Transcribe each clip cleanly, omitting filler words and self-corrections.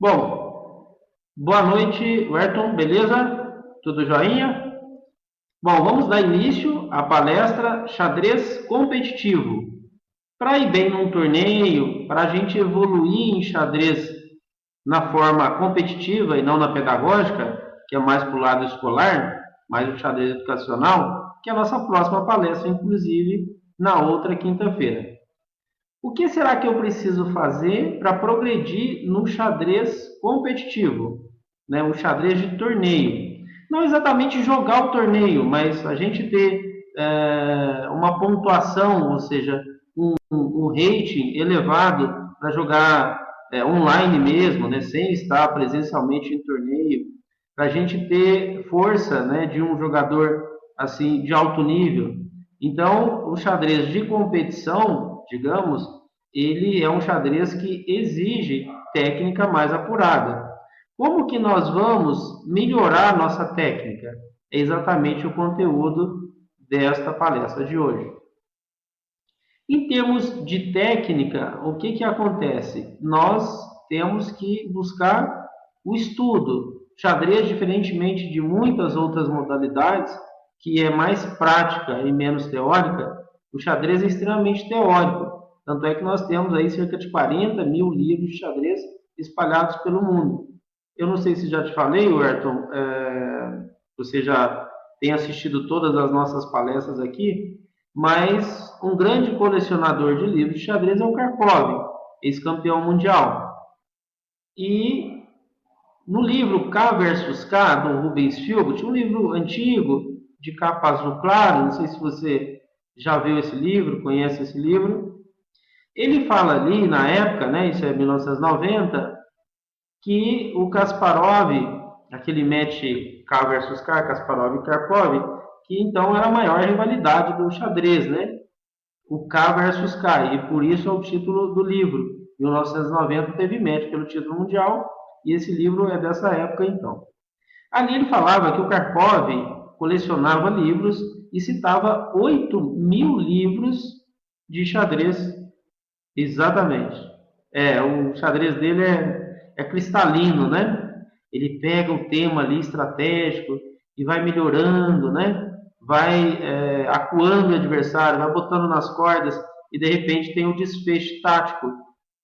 Bom, boa noite, Werton, beleza? Tudo joinha? Bom, vamos dar início à palestra Xadrez Competitivo. Para ir bem num torneio, para a gente evoluir em xadrez na forma competitiva e não na pedagógica, que é mais para o lado escolar, mais o xadrez educacional, que é a nossa próxima palestra, inclusive, na outra quinta-feira. O que será que eu preciso fazer para progredir no xadrez competitivo, né? O xadrez de torneio? Não exatamente jogar o torneio, mas a gente ter uma pontuação, ou seja, um rating elevado para jogar online mesmo, né? Sem estar presencialmente em torneio, para a gente ter força, né, de um jogador assim de alto nível. Então, o xadrez de competição, digamos, ele é um xadrez que exige técnica mais apurada. Como que nós vamos melhorar nossa técnica? É exatamente o conteúdo desta palestra de hoje. Em termos de técnica, o que acontece? Nós temos que buscar o estudo. Xadrez, diferentemente de muitas outras modalidades, que é mais prática e menos teórica, o xadrez é extremamente teórico. Tanto é que nós temos aí cerca de 40 mil livros de xadrez espalhados pelo mundo. Eu não sei se já te falei, Ayrton, você já tem assistido todas as nossas palestras aqui, mas um grande colecionador de livros de xadrez é o Karpov, ex-campeão mundial. E no livro K versus K, do Rubens Philbott, um livro antigo, de capa azul claro, não sei se você já viu esse livro, conhece esse livro, ele fala ali, na época, né, isso é 1990, que o Kasparov, aquele match K versus K, Kasparov e Karpov, que então era a maior rivalidade do xadrez, né? O K versus K, e por isso é o título do livro. Em 1990 teve match pelo título mundial, e esse livro é dessa época então. Ali ele falava que o Karpov colecionava livros e citava 8 mil livros de xadrez. Exatamente. O xadrez dele é cristalino, né? Ele pega o tema ali estratégico e vai melhorando, né? Vai acuando o adversário, vai botando nas cordas e de repente tem um desfecho tático,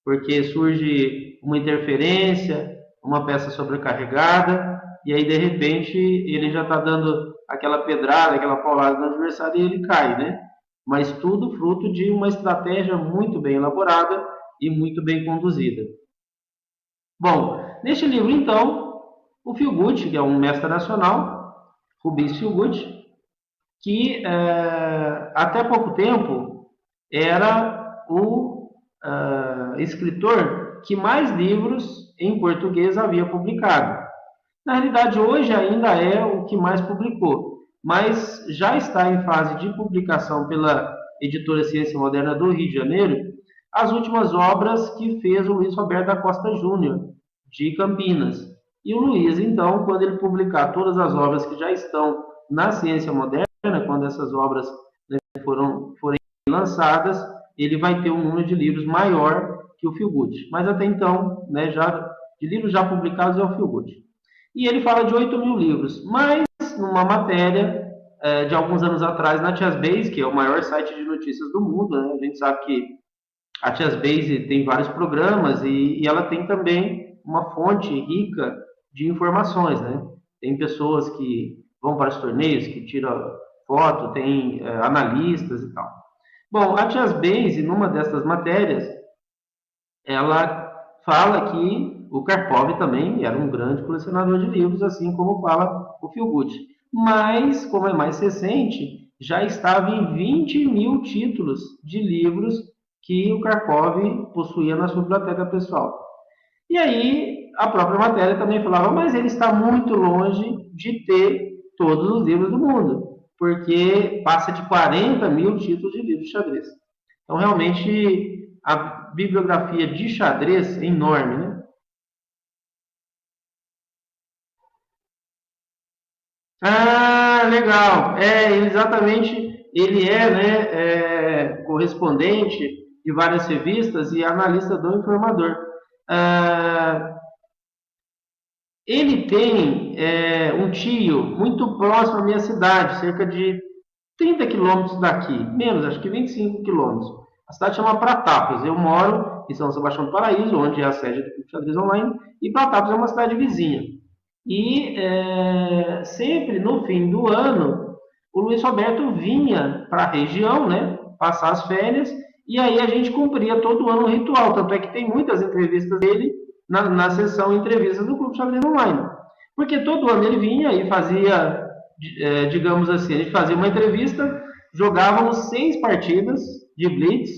porque surge uma interferência, uma peça sobrecarregada e aí de repente ele já está dando aquela pedrada, aquela paulada no adversário e ele cai, né? Mas tudo fruto de uma estratégia muito bem elaborada e muito bem conduzida. Bom, neste livro, então, o Philgood, que é um mestre nacional, Rubens Philgood, que até pouco tempo era o escritor que mais livros em português havia publicado. Na realidade, hoje ainda é o que mais publicou, mas já está em fase de publicação pela editora Ciência Moderna do Rio de Janeiro as últimas obras que fez o Luiz Roberto da Costa Júnior, de Campinas. E o Luiz, então, quando ele publicar todas as obras que já estão na Ciência Moderna, quando essas obras, né, forem lançadas, ele vai ter um número de livros maior que o Philgood. Mas até então, né, de livros já publicados é o Philgood. E ele fala de 8 mil livros, mas numa matéria de alguns anos atrás na Tiasbase, que é o maior site de notícias do mundo, né? A gente sabe que a Tiasbase tem vários programas e ela tem também uma fonte rica de informações, né? Tem pessoas que vão para os torneios, que tiram foto, tem analistas e tal. Bom, a Tiasbase, numa dessas matérias, ela fala que o Karpov também era um grande colecionador de livros, assim como fala o Philgood. Mas, como é mais recente, já estava em 20 mil títulos de livros que o Karpov possuía na sua biblioteca pessoal. E aí, a própria matéria também falava, mas ele está muito longe de ter todos os livros do mundo, porque passa de 40 mil títulos de livros de xadrez. Então, realmente, a bibliografia de xadrez é enorme, né? Ah, legal. Exatamente. Ele correspondente de várias revistas e analista do Informador. Ele tem um tio muito próximo à minha cidade, cerca de 30 quilômetros daqui, menos, acho que 25 quilômetros. A cidade chama Pratápolis. Eu moro em São Sebastião do Paraíso, onde é a sede do Clube Xadrez Online, e Pratápolis é uma cidade vizinha. E sempre no fim do ano, o Luiz Roberto vinha para a região, né, passar as férias, e aí a gente cumpria todo ano um ritual. Tanto é que tem muitas entrevistas dele na sessão entrevistas do Clube Xadrez Online. Porque todo ano ele vinha e fazia, digamos assim, a gente fazia uma entrevista, jogávamos 6 partidas de Blitz,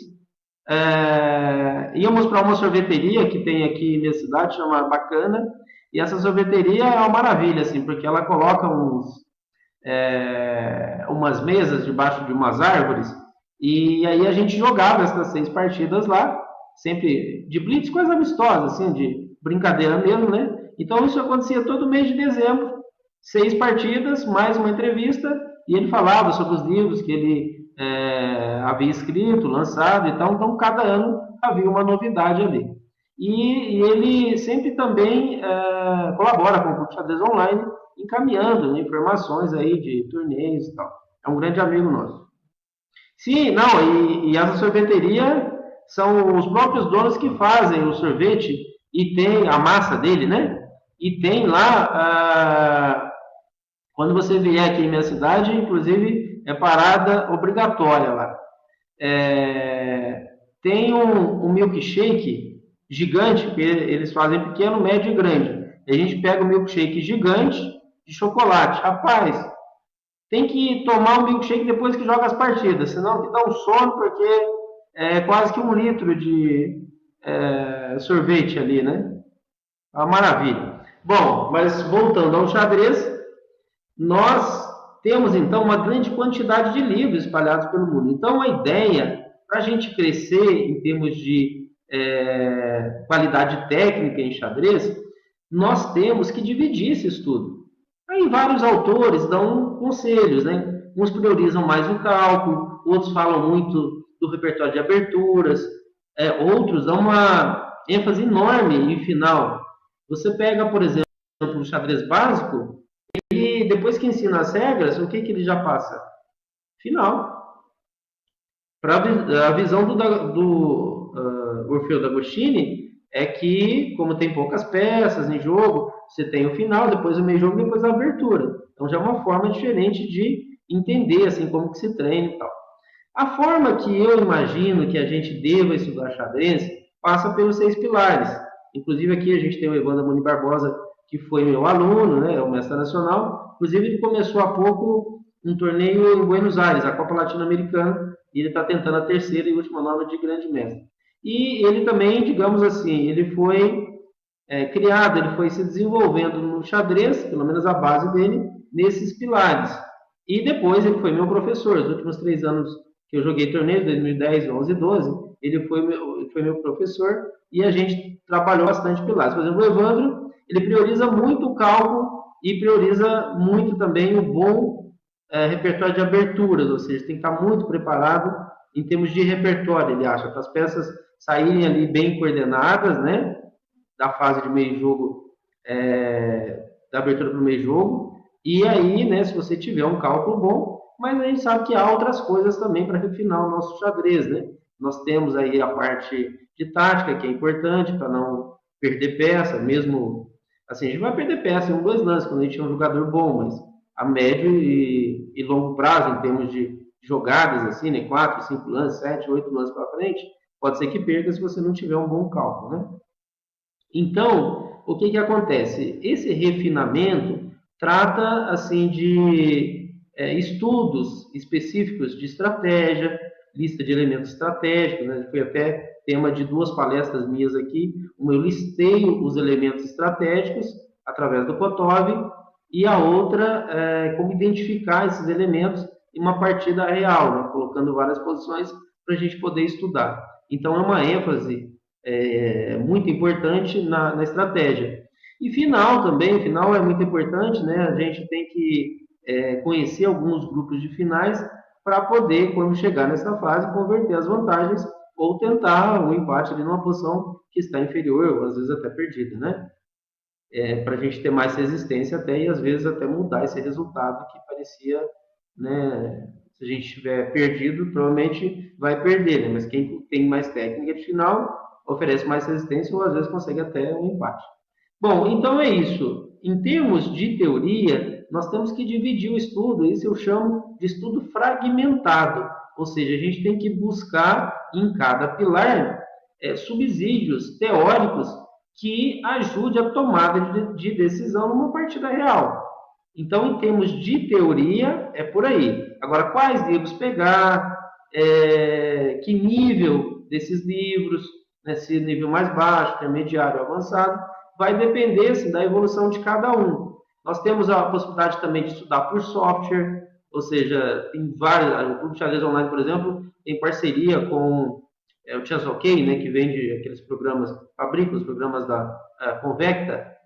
íamos para uma sorveteria que tem aqui na minha cidade, chama Bacana, e essa sorveteria é uma maravilha, assim, porque ela coloca umas mesas debaixo de umas árvores, e aí a gente jogava essas 6 partidas lá, sempre de blitz, coisa amistosa, assim, de brincadeira mesmo, né? Então isso acontecia todo mês de dezembro, 6 partidas, mais uma entrevista, e ele falava sobre os livros que ele havia escrito, lançado e tal, então cada ano havia uma novidade ali. E ele sempre também colabora com o Clube Xadrez Online, encaminhando, né, informações aí de torneios e tal. É um grande amigo nosso. Sim, não, e essa sorveteria são os próprios donos que fazem o sorvete e tem a massa dele, né? E tem lá, quando você vier aqui em minha cidade, inclusive é parada obrigatória lá. É, tem um milkshake gigante, que eles fazem pequeno, médio e grande. E a gente pega o milkshake gigante de chocolate. Rapaz, tem que tomar um milkshake depois que joga as partidas, senão que dá um sono, porque é quase que 1 litro de sorvete ali, né? É uma maravilha. Bom, mas voltando ao xadrez, nós temos então uma grande quantidade de livros espalhados pelo mundo. Então, a ideia para a gente crescer em termos de qualidade técnica em xadrez, nós temos que dividir esse estudo. Aí vários autores dão conselhos, né? Uns priorizam mais o cálculo, outros falam muito do repertório de aberturas, outros dão uma ênfase enorme em final. Você pega, por exemplo, o xadrez básico, e depois que ensina as regras, o que, que ele já passa? Final. Para a visão do Orfeu D'Agostini é que, como tem poucas peças em jogo, você tem o final, depois o meio jogo, depois a abertura. Então já é uma forma diferente de entender assim como que se treina e tal. A forma que eu imagino que a gente deva estudar xadrez passa pelos 6 pilares. Inclusive aqui a gente tem o Evandro Muni Barbosa, que foi meu aluno, né, é o mestre nacional. Inclusive ele começou há pouco um torneio em Buenos Aires, a Copa Latino-Americana, e ele está tentando a terceira e última nova de grande mestre. E ele também, digamos assim, ele foi criado, ele foi se desenvolvendo no xadrez, pelo menos a base dele, nesses pilares. E depois ele foi meu professor, os últimos 3 anos que eu joguei torneio, 2010, 11 e 12, ele foi meu professor e a gente trabalhou bastante pilares. Por exemplo, o Evandro, ele prioriza muito o cálculo e prioriza muito também o bom repertório de aberturas, ou seja, tem que estar muito preparado em termos de repertório, ele acha, para as peças saírem ali bem coordenadas, né, da fase de meio jogo, da abertura para o meio jogo, e aí, né, se você tiver um cálculo bom, mas a gente sabe que há outras coisas também para refinar o nosso xadrez, né? Nós temos aí a parte de tática, que é importante para não perder peça, mesmo assim, a gente vai perder peça em 1, 2 lances quando a gente é um jogador bom, mas a médio e longo prazo, em termos de jogadas, assim, né, 4, 5 lances, 7, 8 lances para frente, pode ser que perca se você não tiver um bom cálculo, né? Então, o que, que acontece? Esse refinamento trata assim de estudos específicos de estratégia, lista de elementos estratégicos, né? Foi até tema de 2 palestras minhas aqui. Uma eu listei os elementos estratégicos através do Kotov e a outra como identificar esses elementos em uma partida real, né? Colocando várias posições para a gente poder estudar. Então é uma ênfase muito importante na estratégia. E final também, final é muito importante, né? A gente tem que conhecer alguns grupos de finais para poder, quando chegar nessa fase, converter as vantagens ou tentar um empate ali numa posição que está inferior, ou às vezes até perdida, né? para a gente ter mais resistência até e às vezes até mudar esse resultado que parecia, né? Se a gente estiver perdido, provavelmente vai perder, né? Mas quem tem mais técnica de final oferece mais resistência ou às vezes consegue até um empate. Bom, então é isso. Em termos de teoria, nós temos que dividir o estudo, isso eu chamo de estudo fragmentado, ou seja, a gente tem que buscar em cada pilar subsídios teóricos que ajude a tomada de decisão numa partida real. Então, em termos de teoria, é por aí. Agora, quais livros pegar, que nível desses livros, né, se nível mais baixo, intermediário, avançado, vai depender assim, da evolução de cada um. Nós temos a possibilidade também de estudar por software, ou seja, tem vários, o Clube de Xadrez Online, por exemplo, tem parceria com o Chess.ok, né, que vende aqueles programas, fabrica os programas da Convecta,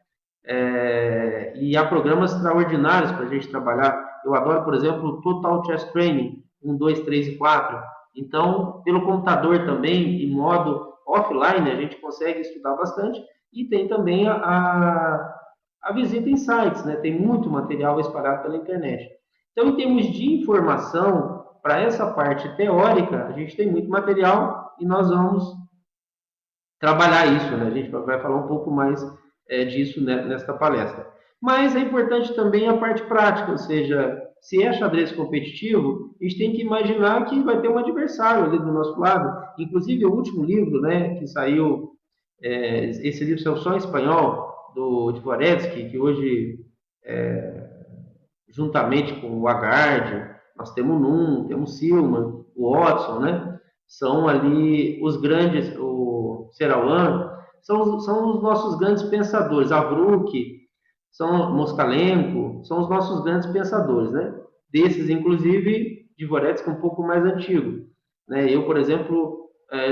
e há programas extraordinários para a gente trabalhar. Eu adoro, por exemplo, o Total Chess Training 1, 2, 3 e 4. Então, pelo computador também, em modo offline, a gente consegue estudar bastante. E tem também a visita em sites, né? Tem muito material espalhado pela internet. Então, em termos de informação, para essa parte teórica, a gente tem muito material e nós vamos trabalhar isso, né? A gente vai falar um pouco mais disso, né, nesta palestra. Mas é importante também a parte prática, ou seja, se é xadrez competitivo, a gente tem que imaginar que vai ter um adversário ali do nosso lado. Inclusive, o último livro, né, que saiu, esse livro saiu só em espanhol, do Dvoretsky, que hoje, juntamente com o Agard, nós temos o Num, temos o Silman, o Watson, né? São ali os grandes, o Serawan, são os nossos grandes pensadores. Avrukh, são Moskalenko, são os nossos grandes pensadores, né? Desses, inclusive, Dvoretsky um pouco mais antigo. Né? Eu, por exemplo,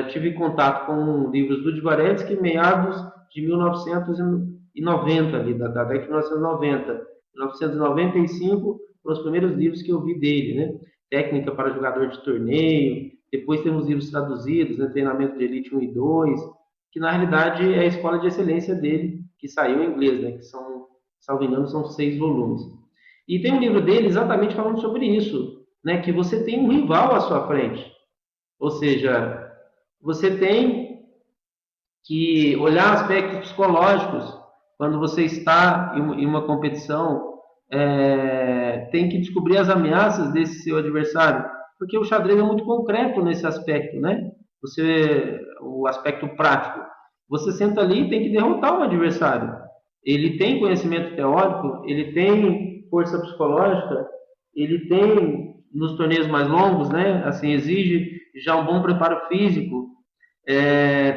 tive contato com livros do Dvoretsky meados de 1990, ali, da década de 1990. 1995 foram os primeiros livros que eu vi dele, né? Técnica para jogador de torneio. Depois temos livros traduzidos, né? Treinamento de Elite 1 e 2, que na realidade é a escola de excelência dele, que saiu em inglês, né? Que são, salvo engano, são 6 volumes. E tem um livro dele exatamente falando sobre isso, né? Que você tem um rival à sua frente. Ou seja, você tem que olhar aspectos psicológicos quando você está em uma competição, tem que descobrir as ameaças desse seu adversário, porque o xadrez é muito concreto nesse aspecto, né? O aspecto prático. Você senta ali e tem que derrotar o adversário. Ele tem conhecimento teórico, ele tem força psicológica, ele tem nos torneios mais longos, né? Assim, exige já um bom preparo físico.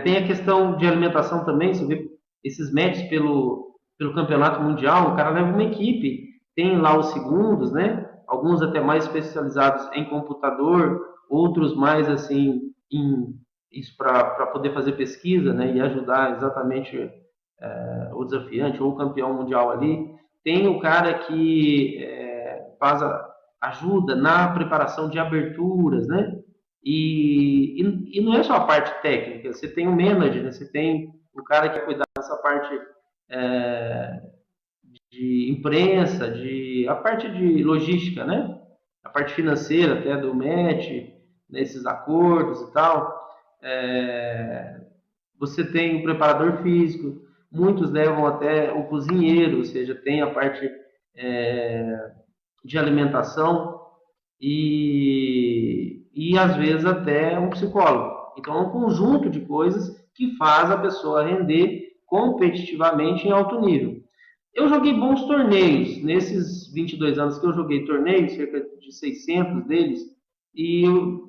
Tem a questão de alimentação também, você vê esses matches pelo campeonato mundial, o cara leva uma equipe, tem lá os segundos, né? Alguns até mais especializados em computador, outros mais assim isso para poder fazer pesquisa, né? E ajudar exatamente o desafiante ou o campeão mundial ali. Tem o cara que ajuda na preparação de aberturas, né? E não é só a parte técnica, você tem o manager, né? Você tem o cara que cuida dessa parte de imprensa, a parte de logística, né? A parte financeira até do match, nesses acordos e tal. Você tem o preparador físico, muitos levam até o cozinheiro, ou seja, tem a parte de alimentação e às vezes até um psicólogo. Então é um conjunto de coisas que faz a pessoa render competitivamente em alto nível. Eu joguei bons torneios, nesses 22 anos que eu joguei torneios, cerca de 600 deles, e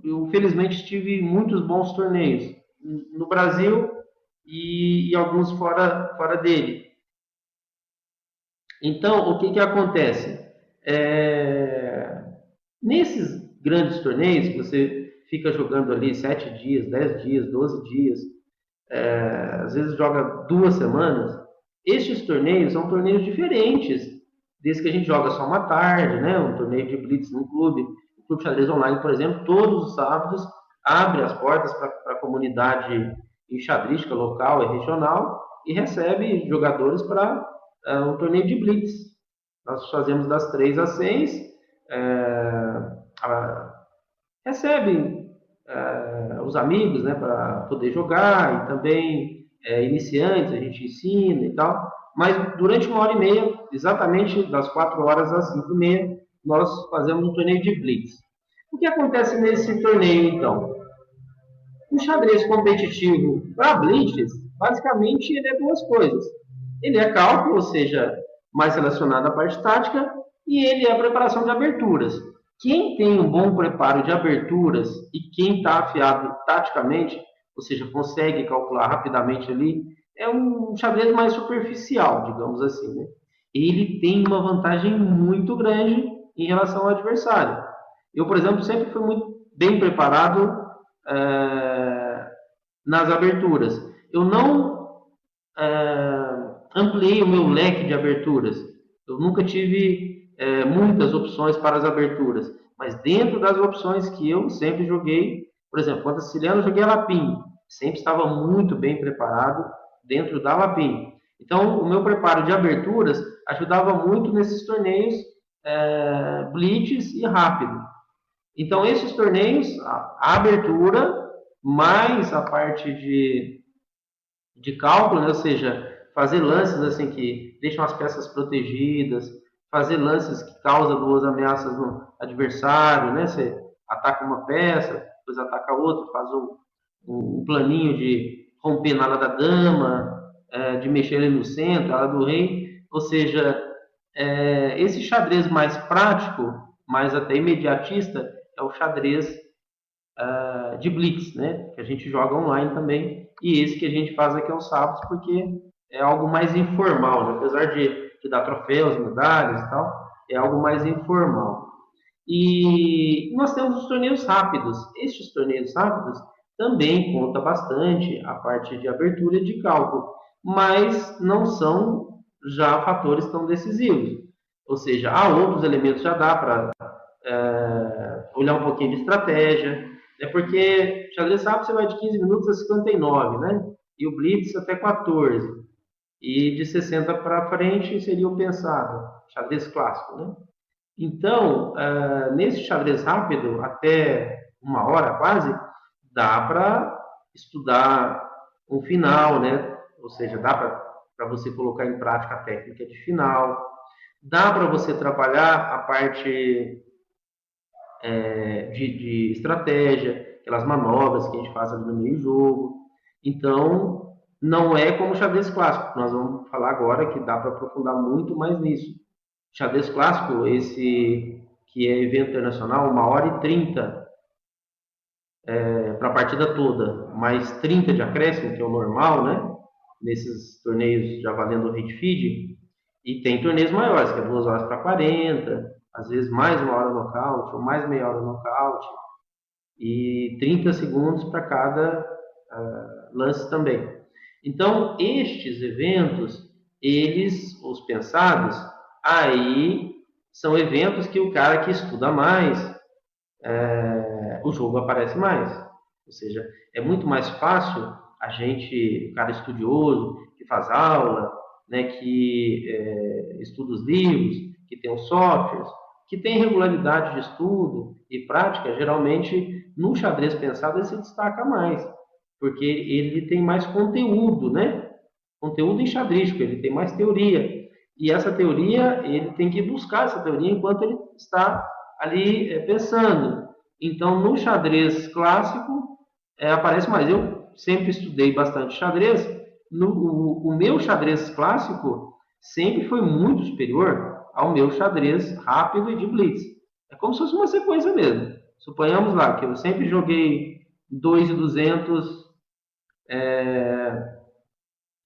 eu felizmente tive muitos bons torneios no Brasil e alguns fora dele. Então, o que acontece? Nesses grandes torneios, que você fica jogando ali 7 dias, 10 dias, 12 dias, às vezes joga 2 semanas, estes torneios são torneios diferentes desse que a gente joga só uma tarde, né? Um torneio de blitz num clube. O Clube Xadrez Online, por exemplo, todos os sábados abre as portas para a comunidade enxadrística local e regional e recebe jogadores para um torneio de blitz. Nós fazemos das 3 às 6, recebem os amigos, né, para poder jogar, e também iniciantes, a gente ensina e tal. Mas durante 1h30, exatamente das 4 horas às 5h30, nós fazemos um torneio de blitz. O que acontece nesse torneio, então? O xadrez competitivo para blitz, basicamente, ele é duas coisas. Ele é cálculo, ou seja, mais relacionado à parte tática, e ele é a preparação de aberturas. Quem tem um bom preparo de aberturas e quem está afiado taticamente, ou seja, consegue calcular rapidamente ali, é um xadrez mais superficial, digamos assim, né? Ele tem uma vantagem muito grande em relação ao adversário. Eu, por exemplo, sempre fui muito bem preparado nas aberturas. Eu não ampliei o meu leque de aberturas. Eu nunca tive muitas opções para as aberturas, mas dentro das opções que eu sempre joguei, por exemplo, contra a Siciliana eu joguei a Lapin, sempre estava muito bem preparado dentro da Lapin. Então, o meu preparo de aberturas ajudava muito nesses torneios blitz e rápido. Então, esses torneios, a abertura, mais a parte de cálculo, né? Ou seja, fazer lances assim que deixam as peças protegidas, fazer lances que causam duas ameaças no adversário, né? Você ataca uma peça, depois ataca outra, faz um planinho de romper na ala da dama, de mexer ali no centro, ala do rei. Ou seja, esse xadrez mais prático, mais até imediatista, é o xadrez de blitz, né? Que a gente joga online também, e esse que a gente faz aqui aos sábados, porque é algo mais informal, né? Apesar de dar troféus, medalhas e tal, é algo mais informal. E nós temos os torneios rápidos. Estes torneios rápidos também conta bastante a parte de abertura e de cálculo, mas não são já fatores tão decisivos. Ou seja, há outros elementos já dá para olhar um pouquinho de estratégia, porque xadrez rápido você vai de 15 minutos a 59, né? E o blitz até 14. E de 60 para frente seria o pensado, xadrez clássico, né? Então, nesse xadrez rápido, até 1 hora quase, dá para estudar um final, né? Ou seja, dá para você colocar em prática a técnica de final, dá para você trabalhar a parte de estratégia, aquelas manobras que a gente faz ali no meio do jogo. Então, não é como o xadrez clássico. Nós vamos falar agora que dá para aprofundar muito mais nisso. Xadrez clássico, esse que é evento internacional, 1h30 para a partida toda, mais 30 de acréscimo, que é o normal, né? Nesses torneios já valendo o hate feed. E tem torneios maiores, que é 2 horas para 40, às vezes mais 1 hora nocaute, ou mais meia hora nocaute, e 30 segundos para cada lance também. Então, estes eventos, eles, os pensados, aí são eventos que o cara que estuda mais, o jogo aparece mais. Ou seja, é muito mais fácil a gente, o cara estudioso, que faz aula, né, que estuda os livros, que tem os softwares, que tem regularidade de estudo e prática, geralmente no xadrez pensado ele se destaca mais, porque ele tem mais conteúdo, né? Conteúdo enxadrístico, ele tem mais teoria. E essa teoria, ele tem que buscar essa teoria enquanto ele está ali pensando. Então, no xadrez clássico, aparece mais. Eu sempre estudei bastante xadrez. O meu xadrez clássico sempre foi muito superior ao meu xadrez rápido e de blitz. É como se fosse uma sequência mesmo. Suponhamos lá que eu sempre joguei 2.200,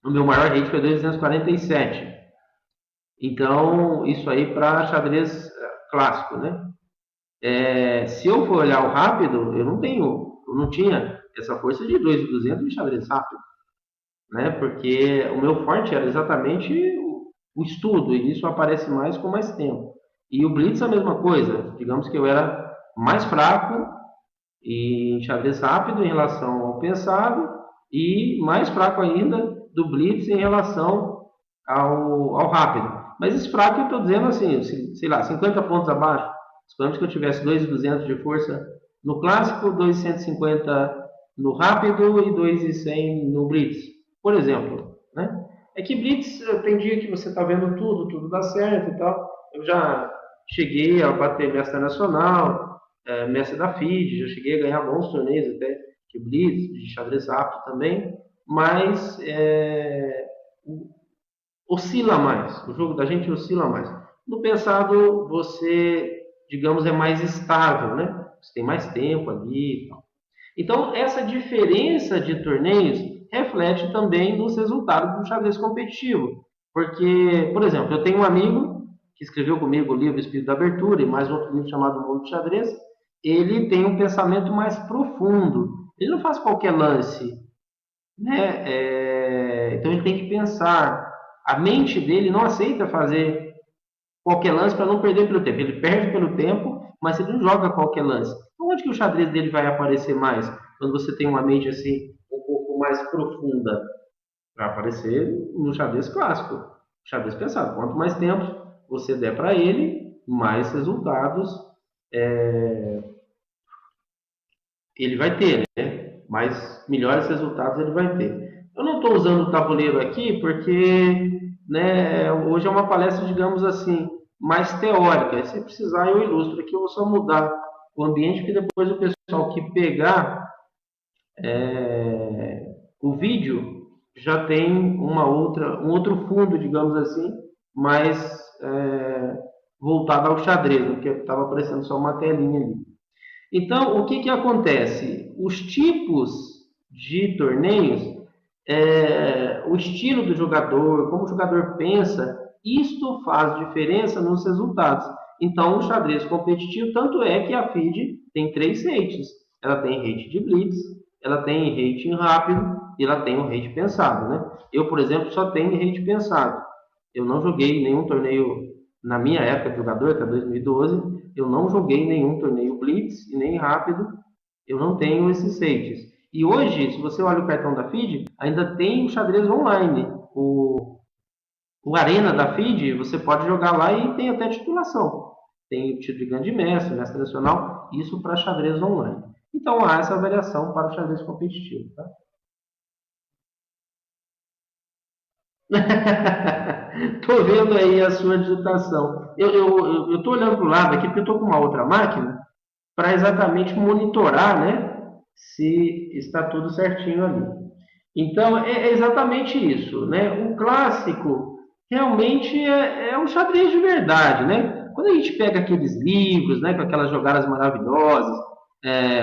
o meu maior rate foi 2.247. Então, isso aí para xadrez clássico, né? Se eu for olhar o rápido, eu não tinha essa força de 2.200 de xadrez rápido, né? Porque o meu forte era exatamente o estudo, e isso aparece mais com mais tempo. E o blitz a mesma coisa, digamos que eu era mais fraco em xadrez rápido em relação ao pensado, e mais fraco ainda do blitz em relação ao rápido. Mas esse fraco eu estou dizendo assim, sei lá, 50 pontos abaixo. Suponhamos que eu tivesse 2.200 de força no clássico, 2.150 no rápido e 2.100 no blitz, por exemplo. Né? É que blitz tem dia que você está vendo tudo dá certo e tal. Eu já cheguei a bater mestre nacional, mestre da FIDE, já cheguei a ganhar bons torneios até de blitz, de xadrez rápido também, mas oscila mais, o jogo da gente oscila mais. No pensado, você, digamos, é mais estável, né? Você tem mais tempo ali e tal. Então, essa diferença de torneios reflete também nos resultados do xadrez competitivo. Porque, por exemplo, eu tenho um amigo que escreveu comigo o livro Espírito da Abertura e mais outro livro chamado Mundo de Xadrez. Ele tem um pensamento mais profundo. Ele não faz qualquer lance, né? Então ele tem que pensar. A mente dele não aceita fazer qualquer lance para não perder pelo tempo. Ele perde pelo tempo, mas ele não joga qualquer lance. Então, onde que o xadrez dele vai aparecer mais? Quando você tem uma mente assim um pouco mais profunda, vai aparecer no xadrez clássico, xadrez pensado. Quanto mais tempo você der para ele, mais resultados ele vai ter, né? Mais melhores resultados ele vai ter. Eu não estou usando o tabuleiro aqui porque, né, hoje é uma palestra, digamos assim, mais teórica. Se precisar, eu ilustro aqui, eu vou só mudar o ambiente, que depois o pessoal que pegar o vídeo já tem um outro fundo, digamos assim, mais voltado ao xadrez, porque estava aparecendo só uma telinha ali. Então, o que, que acontece? Os tipos de torneios, o estilo do jogador, como o jogador pensa, isto faz diferença nos resultados. Então, o xadrez competitivo, tanto é que a FIDE tem 3 rates. Ela tem rate de blitz, ela tem rate rápido e ela tem o rate pensado. Né? Eu, por exemplo, só tenho rate pensado. Eu não joguei nenhum torneio na minha época de jogador, que é 2012, eu não joguei nenhum torneio blitz e nem rápido, eu não tenho esses rates. E hoje, se você olha o cartão da FIDE, ainda tem o xadrez online. O Arena da FIDE, você pode jogar lá e tem até titulação. Tem o título de grande mestre, mestre nacional, isso para xadrez online. Então há essa variação para o xadrez competitivo. Tá? Tô vendo aí a sua digitação. Eu tô olhando para o lado aqui porque eu tô com uma outra máquina para exatamente monitorar, né, se está tudo certinho ali. Então é exatamente isso, né? O clássico realmente é um xadrez de verdade, né? Quando a gente pega aqueles livros, né, com aquelas jogadas maravilhosas,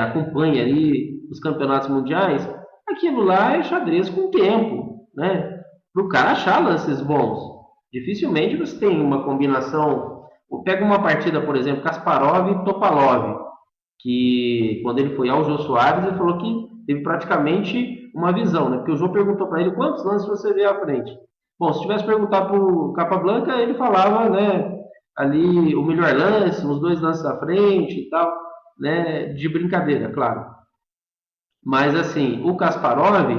acompanha ali os campeonatos mundiais, aquilo lá é xadrez com tempo, né? Para o cara achar lances bons. Dificilmente você tem uma combinação. Pega uma partida, por exemplo, Kasparov e Topalov, que quando ele foi ao Jô Soares, ele falou que teve praticamente uma visão, né? Porque o Jô perguntou para ele quantos lances você vê à frente. Bom, se tivesse perguntado para o Capablanca, ele falava, né, ali o melhor lance, os 2 lances à frente e tal, né, de brincadeira, claro. Mas assim, o Kasparov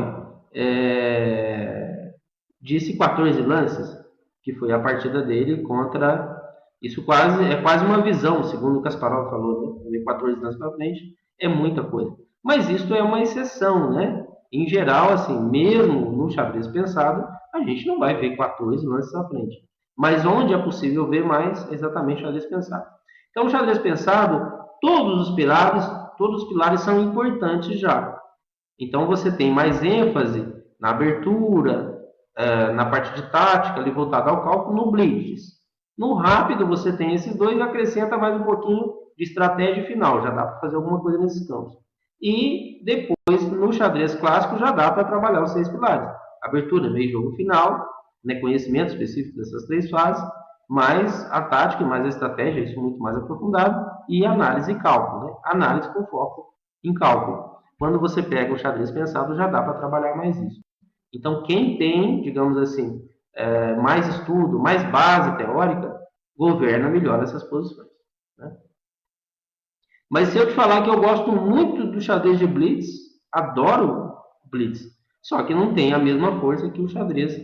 disse 14 lances, que foi a partida dele contra. Isso é quase uma visão, segundo o Kasparov falou, né? 14 lances para frente é muita coisa. Mas isso é uma exceção, né? Em geral, assim, mesmo no xadrez pensado, a gente não vai ver 14 lances à frente. Mas onde é possível ver mais, é exatamente o xadrez pensado. Então, o xadrez pensado, todos os pilares são importantes já. Então, você tem mais ênfase na abertura, na parte de tática, ali voltada ao cálculo, no blitz. No rápido, você tem esses dois e acrescenta mais um pouquinho de estratégia final. Já dá para fazer alguma coisa nesses campos. E depois, no xadrez clássico, já dá para trabalhar os 6 pilares. Abertura, meio jogo final, né, conhecimento específico dessas 3 fases, mais a tática e mais a estratégia, isso muito mais aprofundado, e análise e cálculo. Né? Análise com foco em cálculo. Quando você pega o xadrez pensado, já dá para trabalhar mais isso. Então, quem tem, digamos assim, mais estudo, mais base teórica, governa melhor essas posições. Né? Mas se eu te falar que eu gosto muito do xadrez de Blitz, adoro Blitz, só que não tem a mesma força que o xadrez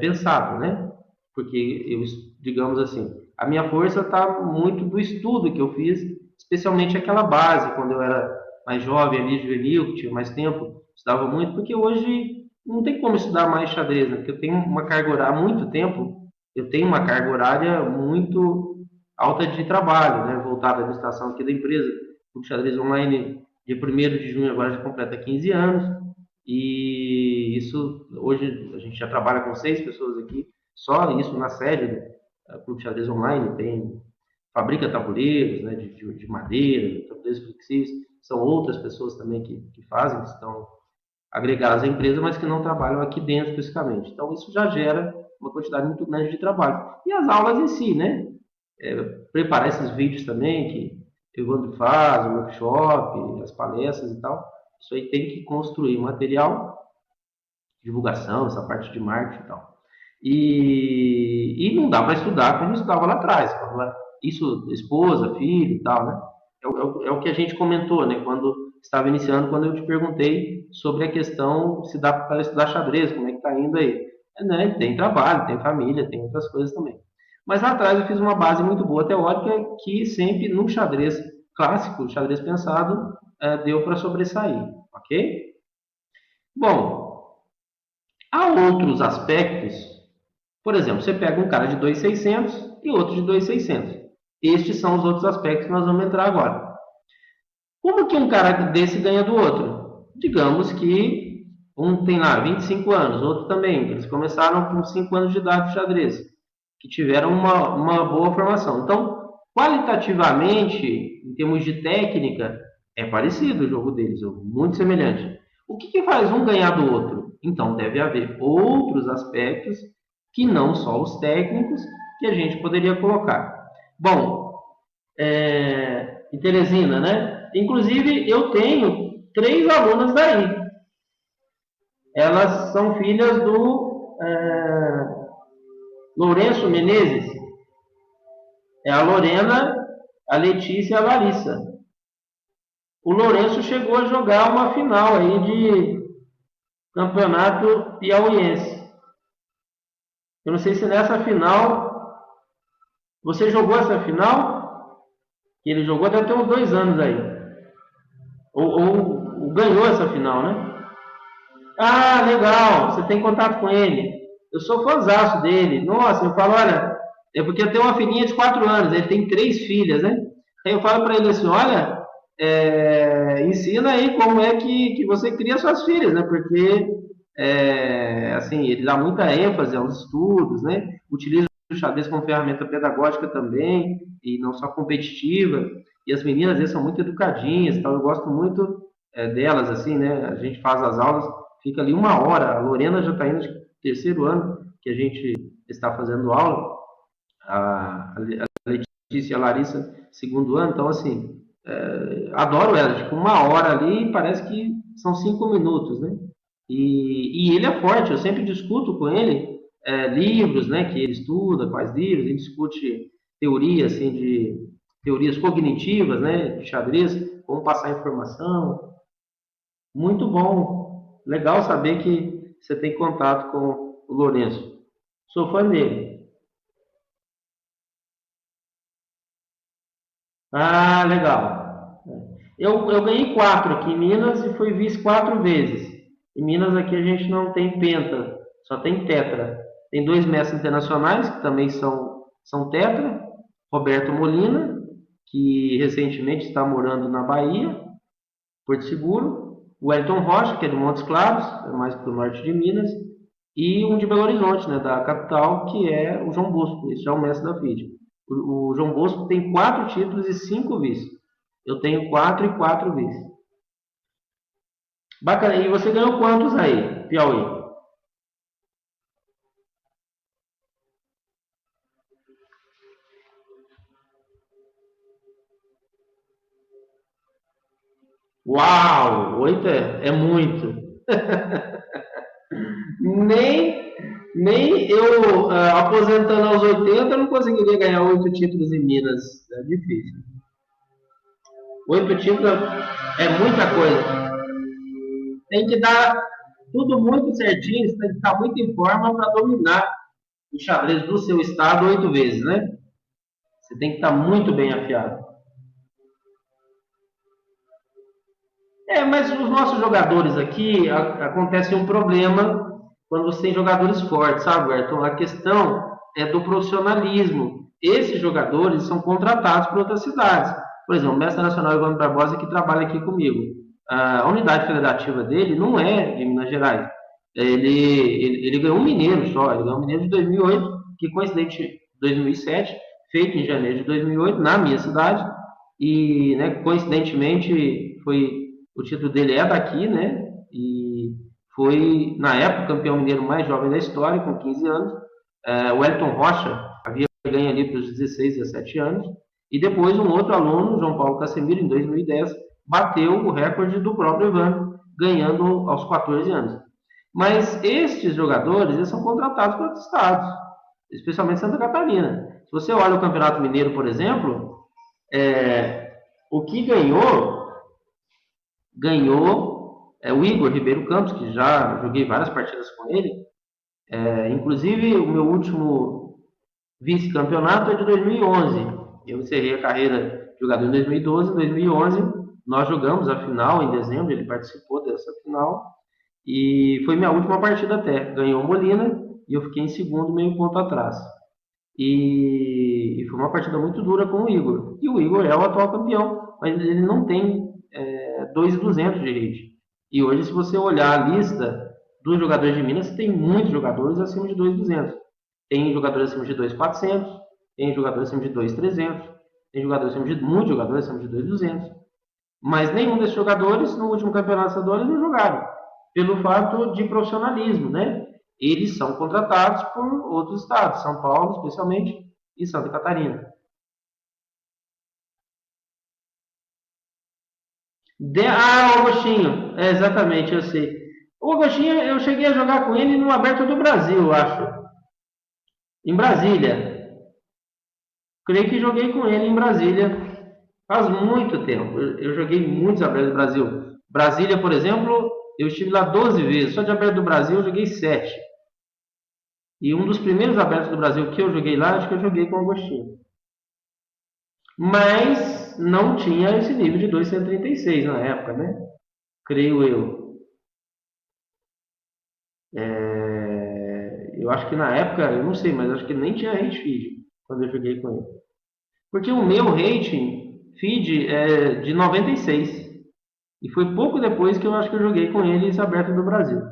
pensado, né? Porque eu, digamos assim, a minha força está muito do estudo que eu fiz, especialmente aquela base, quando eu era mais jovem ali, juvenil, que tinha mais tempo, estudava muito, porque hoje não tem como estudar mais xadrez, né? Porque eu tenho uma carga horária, há muito tempo, eu tenho uma carga horária muito alta de trabalho, né? Voltada à administração aqui da empresa. O xadrez online, dia 1º de junho, agora já completa 15 anos, e isso, hoje, a gente já trabalha com 6 pessoas aqui, só isso na sede do Clube Xadrez Online, tem fabrica tabuleiros, né, de madeira, tabuleiros flexíveis, são outras pessoas também que fazem, que estão agregadas à empresa, mas que não trabalham aqui dentro especificamente. Então, isso já gera uma quantidade muito grande de trabalho. E as aulas em si, né? Preparar esses vídeos também, que o Evandro faz, o workshop, as palestras e tal, isso aí tem que construir material, divulgação, essa parte de marketing e tal. E não dá para estudar como estudava lá atrás, isso, esposa, filho e tal, né? É o que a gente comentou, né? Quando estava iniciando, quando eu te perguntei sobre a questão se dá para estudar xadrez, como é que está indo aí. Né? Tem trabalho, tem família, tem outras coisas também. Mas lá atrás eu fiz uma base muito boa teórica que sempre no xadrez clássico, xadrez pensado, deu para sobressair, ok? Bom, há outros aspectos. Por exemplo, você pega um cara de 2.600 e outro de 2.600. Estes são os outros aspectos que nós vamos entrar agora. Como que um cara desse ganha do outro? Digamos que um tem lá 25 anos, outro também. Eles começaram com 5 anos de idade de xadrez, que tiveram uma boa formação. Então, qualitativamente, em termos de técnica, é parecido o jogo deles, muito semelhante. O que faz um ganhar do outro? Então, deve haver outros aspectos que não só os técnicos que a gente poderia colocar. Bom, em Teresina, né? Inclusive, eu tenho 3 alunas daí. Elas são filhas do Lourenço Menezes. É a Lorena, a Letícia e a Larissa. O Lourenço chegou a jogar uma final aí de campeonato piauiense. Eu não sei se nessa final... Você jogou essa final? Que ele jogou deve ter uns 2 anos aí. Ou ganhou essa final, né? Ah, legal. Você tem contato com ele. Eu sou fãzaço dele. Nossa, eu falo, olha... É porque eu tenho uma filhinha de 4 anos. Ele tem 3 filhas, né? Aí eu falo para ele assim, olha... ensina aí como é que você cria suas filhas, né? Porque assim, ele dá muita ênfase aos estudos, né? Utiliza o xadrez como ferramenta pedagógica também, e não só competitiva. E as meninas, às vezes, são muito educadinhas, então eu gosto muito delas, assim, né? A gente faz as aulas, fica ali 1 hora. A Lorena já está indo no 3º ano que a gente está fazendo aula, a Letícia e a Larissa, 2º ano, então, assim, adoro ela, tipo, 1 hora ali, parece que são 5 minutos, né? E ele é forte, eu sempre discuto com ele livros, né, que ele estuda, quais livros, ele discute teoria, assim, de teorias cognitivas, né, de xadrez, como passar informação. Muito bom, legal saber que você tem contato com o Lourenço. Sou fã dele. Ah, legal. Eu ganhei 4 aqui em Minas e fui vice 4 vezes. Em Minas aqui a gente não tem penta, só tem tetra. Tem 2 mestres internacionais que também são tetra. Roberto Molina, que recentemente está morando na Bahia, Porto Seguro. O Wellington Rocha, que é de Montes Claros, é mais para o norte de Minas. E um de Belo Horizonte, né, da capital, que é o João Bosco. Esse já é o mestre da FIDE. O João Bosco tem 4 títulos e 5 vices. Eu tenho 4 e 4 vices. Bacana. E você ganhou quantos aí, Piauí? Uau! 8 é muito. Nem, nem eu, aposentando aos 80, não conseguiria ganhar 8 títulos em Minas. É difícil. 8 títulos é muita coisa. Tem que dar. tudo muito certinho, você tem que estar muito em forma para dominar o xadrez do seu estado 8 vezes, né? Você tem que estar muito bem afiado. Mas os nossos jogadores aqui, acontece um problema quando você tem jogadores fortes, sabe, Ayrton? A questão é do profissionalismo. Esses jogadores são contratados por outras cidades. Por exemplo, o mestre nacional Ivan Barbosa, que trabalha aqui comigo. A unidade federativa dele não é de Minas Gerais. Ele ganhou um mineiro só, ele ganhou um mineiro de 2008, que coincidente 2007, feito em janeiro de 2008, na minha cidade, e né, coincidentemente o título dele é daqui, né? E foi, na época, o campeão mineiro mais jovem da história, com 15 anos. O Elton Rocha havia ganho ali para os 16, 17 anos. E depois um outro aluno, João Paulo Casemiro, em 2010, bateu o recorde do próprio Ivan, ganhando aos 14 anos. Mas estes jogadores, eles são contratados por outros estados, especialmente Santa Catarina. Se você olha o Campeonato Mineiro, por exemplo, o que ganhou o Igor Ribeiro Campos, que já joguei várias partidas com ele. Inclusive, o meu último vice-campeonato é de 2011. Eu encerrei a carreira de jogador em 2012. Em 2011, nós jogamos a final em dezembro, ele participou dessa final. E foi minha última partida até. Ganhou o Molina e eu fiquei em segundo, meio ponto atrás. E foi uma partida muito dura com o Igor. E o Igor é o atual campeão, mas ele não tem 2.200 de rede. E hoje, se você olhar a lista dos jogadores de Minas, tem muitos jogadores acima de 2.200. Tem jogadores acima de 2.400, tem jogadores acima de 2.300, tem jogadores acima de muitos jogadores acima de 2.200. Mas nenhum desses jogadores no último campeonato estadual não jogaram, pelo fato de profissionalismo, né? Eles são contratados por outros estados, São Paulo especialmente e Santa Catarina. O Agostinho, exatamente, eu sei. O Agostinho, eu cheguei a jogar com ele no Aberto do Brasil, eu acho, em Brasília. Creio que joguei com ele em Brasília faz muito tempo. Eu joguei muitos Abertos do Brasil. Brasília, por exemplo, eu estive lá 12 vezes. Só de Aberto do Brasil eu joguei 7. E um dos primeiros Abertos do Brasil que eu joguei lá, acho que eu joguei com o Agostinho. Mas não tinha esse nível de 236 na época, né? Creio eu. Eu acho que na época, eu não sei, mas acho que nem tinha rate feed quando eu joguei com ele. Porque o meu rating feed é de 96. E foi pouco depois que eu acho que eu joguei com eles aberto do Brasil.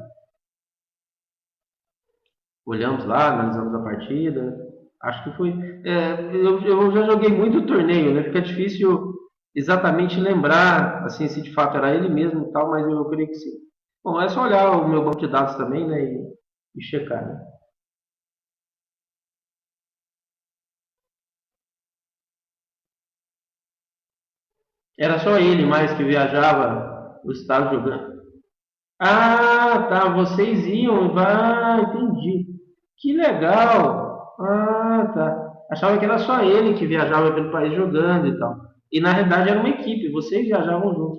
Olhamos lá, analisamos a partida. Acho que foi. Eu já joguei muito torneio, né? Fica difícil exatamente lembrar assim, se de fato era ele mesmo e tal, mas eu creio que sim. Bom, é só olhar o meu banco de dados também, né? E checar, né? Era só ele mais que viajava o estado jogando. Ah, tá. Vocês iam. Ah, entendi. Que legal. Ah, tá. Achava que era só ele que viajava pelo país jogando e tal. E na realidade era uma equipe, vocês viajavam juntos.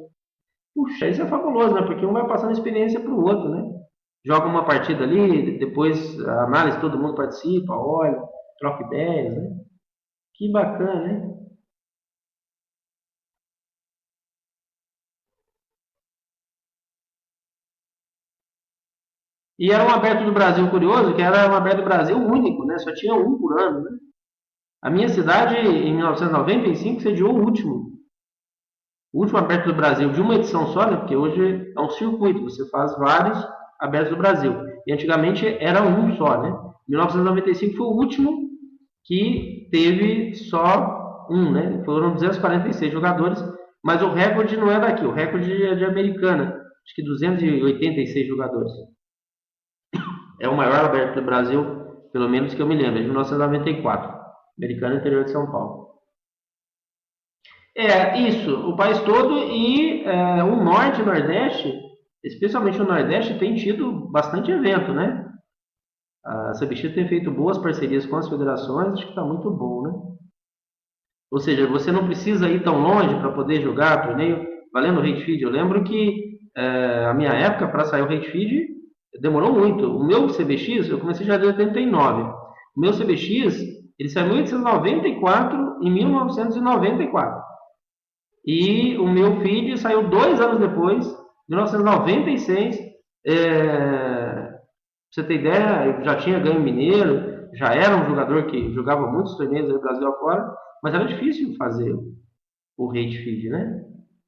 Puxa, isso é fabuloso, né? Porque um vai passando experiência para o outro, né? Joga uma partida ali, depois a análise, todo mundo participa, olha, troca ideias, né? Que bacana, né? E era um aberto do Brasil curioso, que era um aberto do Brasil único, né? Só tinha um por ano, né? A minha cidade, em 1995, sediou o último aberto do Brasil de uma edição só, né? Porque hoje é um circuito, você faz vários abertos do Brasil. E antigamente era um só, né? 1995 foi o último que teve só um, né? Foram 246 jogadores, mas o recorde não é daqui, o recorde é de Americana, acho que 286 jogadores. É o maior aberto do Brasil, pelo menos que eu me lembro, é de 1994, Americana, interior de São Paulo. Isso, o país todo e o norte e o nordeste, especialmente o nordeste, tem tido bastante evento, né? A CBX tem feito boas parcerias com as federações, acho que está muito bom, né? Ou seja, você não precisa ir tão longe para poder jogar torneio valendo o rate feed. Eu lembro que a minha época, para sair o rate feed, demorou muito. O meu CBX, eu comecei já em 89. O meu CBX, ele saiu em 1894 e 1994. E o meu filho saiu 2 anos depois, 1996. Pra você ter ideia, eu já tinha ganho mineiro, já era um jogador que jogava muitos torneios no Brasil afora, mas era difícil fazer o rate feed, né?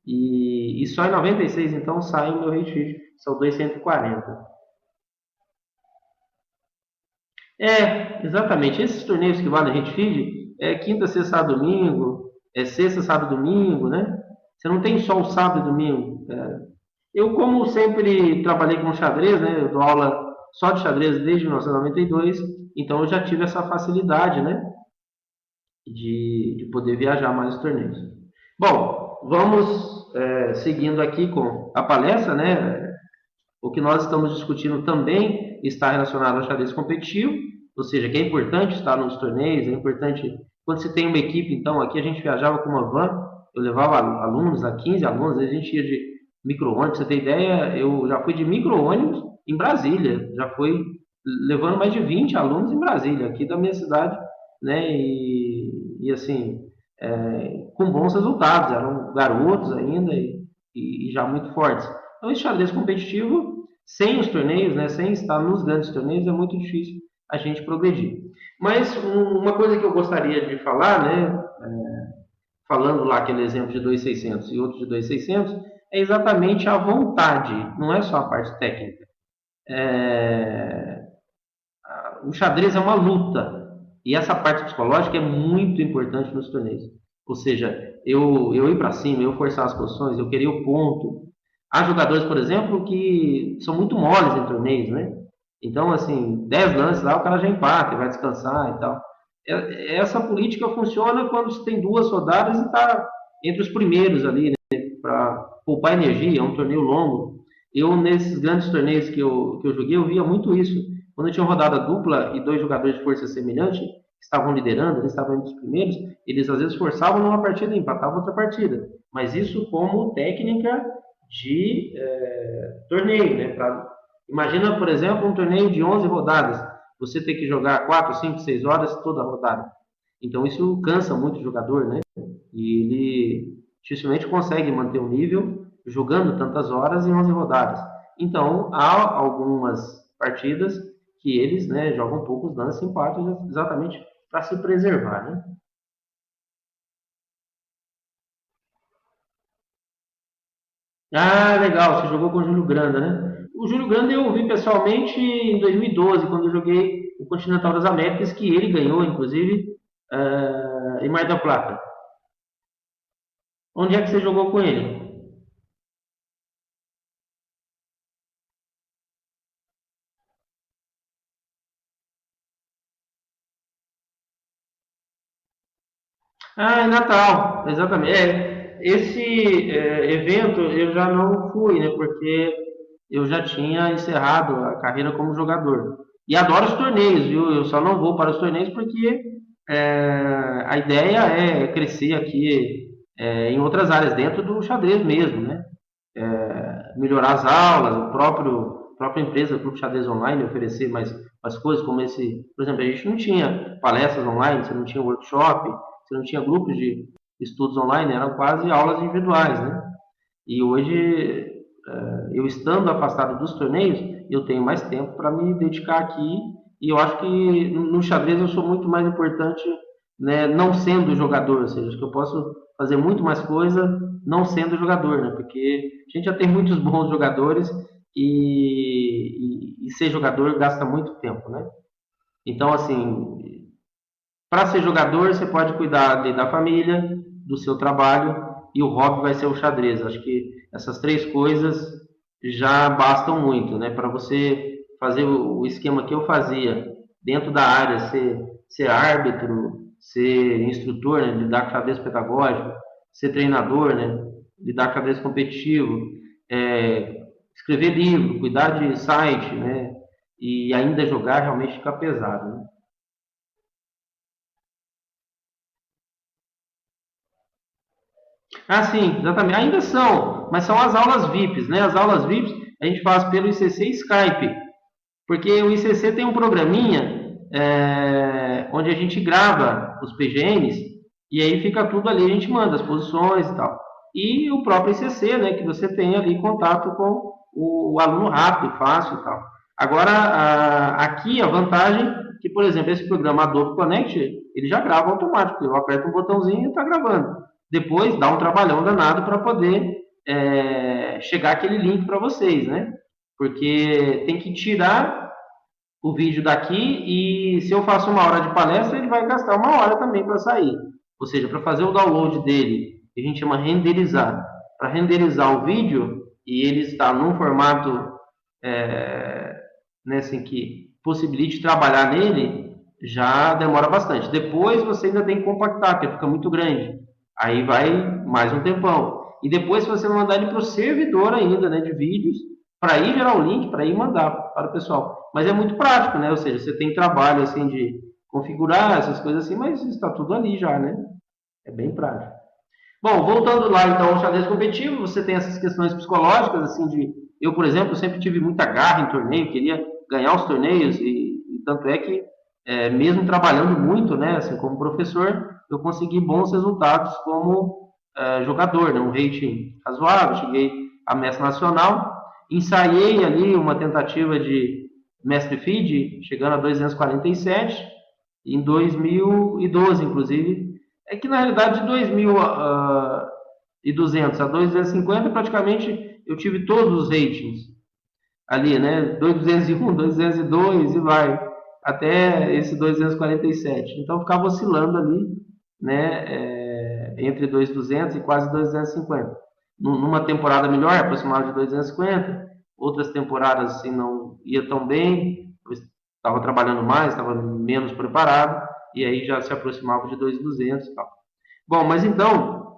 E só em 96 então sai o meu rate feed, são 240. Exatamente. Esses torneios que valem rate feed é quinta, sexta, sábado, domingo, é sexta, sábado, domingo, né? Você não tem só o sábado e domingo. Eu, como sempre trabalhei com xadrez, né? Eu dou aula só de xadrez desde 1992, então eu já tive essa facilidade, né? De poder viajar mais os torneios. Bom, vamos seguindo aqui com a palestra, né? O que nós estamos discutindo também está relacionado ao xadrez competitivo, ou seja, que é importante estar nos torneios, é importante. Quando você tem uma equipe, então, aqui a gente viajava com uma van, eu levava alunos, a 15 alunos, a gente ia de micro-ônibus, pra você ter ideia, eu já fui de micro-ônibus em Brasília, já fui levando mais de 20 alunos em Brasília, aqui da minha cidade, né, e assim, com bons resultados, eram garotos ainda e já muito fortes. Então, esse xadrez competitivo, sem os torneios, né, sem estar nos grandes torneios, é muito difícil a gente progredir. Mas uma coisa que eu gostaria de falar, né, falando lá aquele exemplo de 2.600 e outro de 2.600, é exatamente a vontade, não é só a parte técnica. É, o xadrez é uma luta, e essa parte psicológica é muito importante nos torneios. Ou seja, eu ir para cima, eu forçar as posições, eu querer o ponto. Há jogadores, por exemplo, que são muito moles em torneios, né? Então, assim, 10 lances lá, o cara já empata, vai descansar e tal. Essa política funciona quando você tem 2 rodadas e está entre os primeiros ali, né? Para poupar energia, é um torneio longo. Eu, nesses grandes torneios que eu joguei, eu via muito isso. Quando tinha uma rodada dupla e 2 jogadores de força semelhante estavam liderando, eles estavam entre os primeiros, eles às vezes forçavam numa partida e empatavam outra partida. Mas isso como técnica de torneio, né? Imagina, por exemplo, um torneio de 11 rodadas. Você tem que jogar 4, 5, 6 horas toda a rodada. Então isso cansa muito o jogador, né? E ele dificilmente consegue manter o nível jogando tantas horas em 11 rodadas. Então há algumas partidas que eles, né, jogam poucos danos empates exatamente para se preservar, né? Ah, legal, você jogou com o Júlio Granda, né? O Júlio Granda eu vi pessoalmente em 2012, quando eu joguei o Continental das Américas, que ele ganhou, inclusive, em Mar del Plata. Onde é que você jogou com ele? Ah, em Natal, exatamente. Esse evento eu já não fui, né? Porque eu já tinha encerrado a carreira como jogador. E adoro os torneios, viu? Eu só não vou para os torneios porque a ideia é crescer aqui em outras áreas, dentro do xadrez mesmo, né? Melhorar as aulas, a própria empresa, o Clube Xadrez Online, oferecer mais coisas, como esse, por exemplo, a gente não tinha palestras online, você não tinha workshop, você não tinha grupos de estudos online, eram quase aulas individuais, né? E hoje, eu estando afastado dos torneios, eu tenho mais tempo para me dedicar aqui, e eu acho que no xadrez eu sou muito mais importante, né, não sendo jogador, ou seja, acho que eu posso fazer muito mais coisa não sendo jogador, né? Porque a gente já tem muitos bons jogadores e ser jogador gasta muito tempo, né? Então, assim, para ser jogador, você pode cuidar da família, do seu trabalho e o hobby vai ser o xadrez. Acho que essas 3 coisas já bastam muito, né? Para você fazer o esquema que eu fazia dentro da área, ser árbitro, ser instrutor, né? Lidar com xadrez pedagógico, ser treinador, né? Lidar com xadrez competitivo, escrever livro, cuidar de site, né? E ainda jogar realmente fica pesado, né? Ah, sim, exatamente. Ainda são, mas são as aulas VIPs, né? As aulas VIPs a gente faz pelo ICC e Skype. Porque o ICC tem um programinha onde a gente grava os PGMs e aí fica tudo ali, a gente manda as posições e tal. E o próprio ICC, né, que você tem ali contato com o aluno rápido, fácil e tal. Agora, aqui a vantagem é que, por exemplo, esse programa Adobe Connect, ele já grava automático. Eu aperto um botãozinho e está gravando. Depois dá um trabalhão danado para poder chegar aquele link para vocês, né? Porque tem que tirar o vídeo daqui e se eu faço 1 hora de palestra, ele vai gastar 1 hora também para sair. Ou seja, para fazer o download dele, que a gente chama renderizar. Para renderizar o vídeo e ele está num formato né, assim, que possibilite trabalhar nele, já demora bastante. Depois você ainda tem que compactar, porque fica muito grande. Aí vai mais um tempão. E depois você vai mandar ele para o servidor ainda, né, de vídeos, para ir gerar o link, para ir mandar para o pessoal. Mas é muito prático, né? Ou seja, você tem trabalho assim de configurar essas coisas assim, mas está tudo ali já, né? É bem prático. Bom, voltando lá então ao xadrez competitivo, você tem essas questões psicológicas, assim, de... Eu, por exemplo, sempre tive muita garra em torneio, queria ganhar os torneios, e tanto é que, mesmo trabalhando muito, né, assim, como professor, eu consegui bons resultados como jogador, né, um rating razoável, cheguei a mestre nacional, ensaiei ali uma tentativa de mestre FIDE, chegando a 247, em 2012, inclusive, é que na realidade de 2.200 a 2.250 praticamente eu tive todos os ratings ali, né? 2.201, 2.202 e vai até esse 2.247. Então ficava oscilando ali, né? Entre 2.200 e quase 2.250. Numa temporada melhor, aproximado de 2.250. Outras temporadas assim não ia tão bem. Estava trabalhando mais, estava menos preparado e aí já se aproximava de 2.200 e tal. Bom, mas então,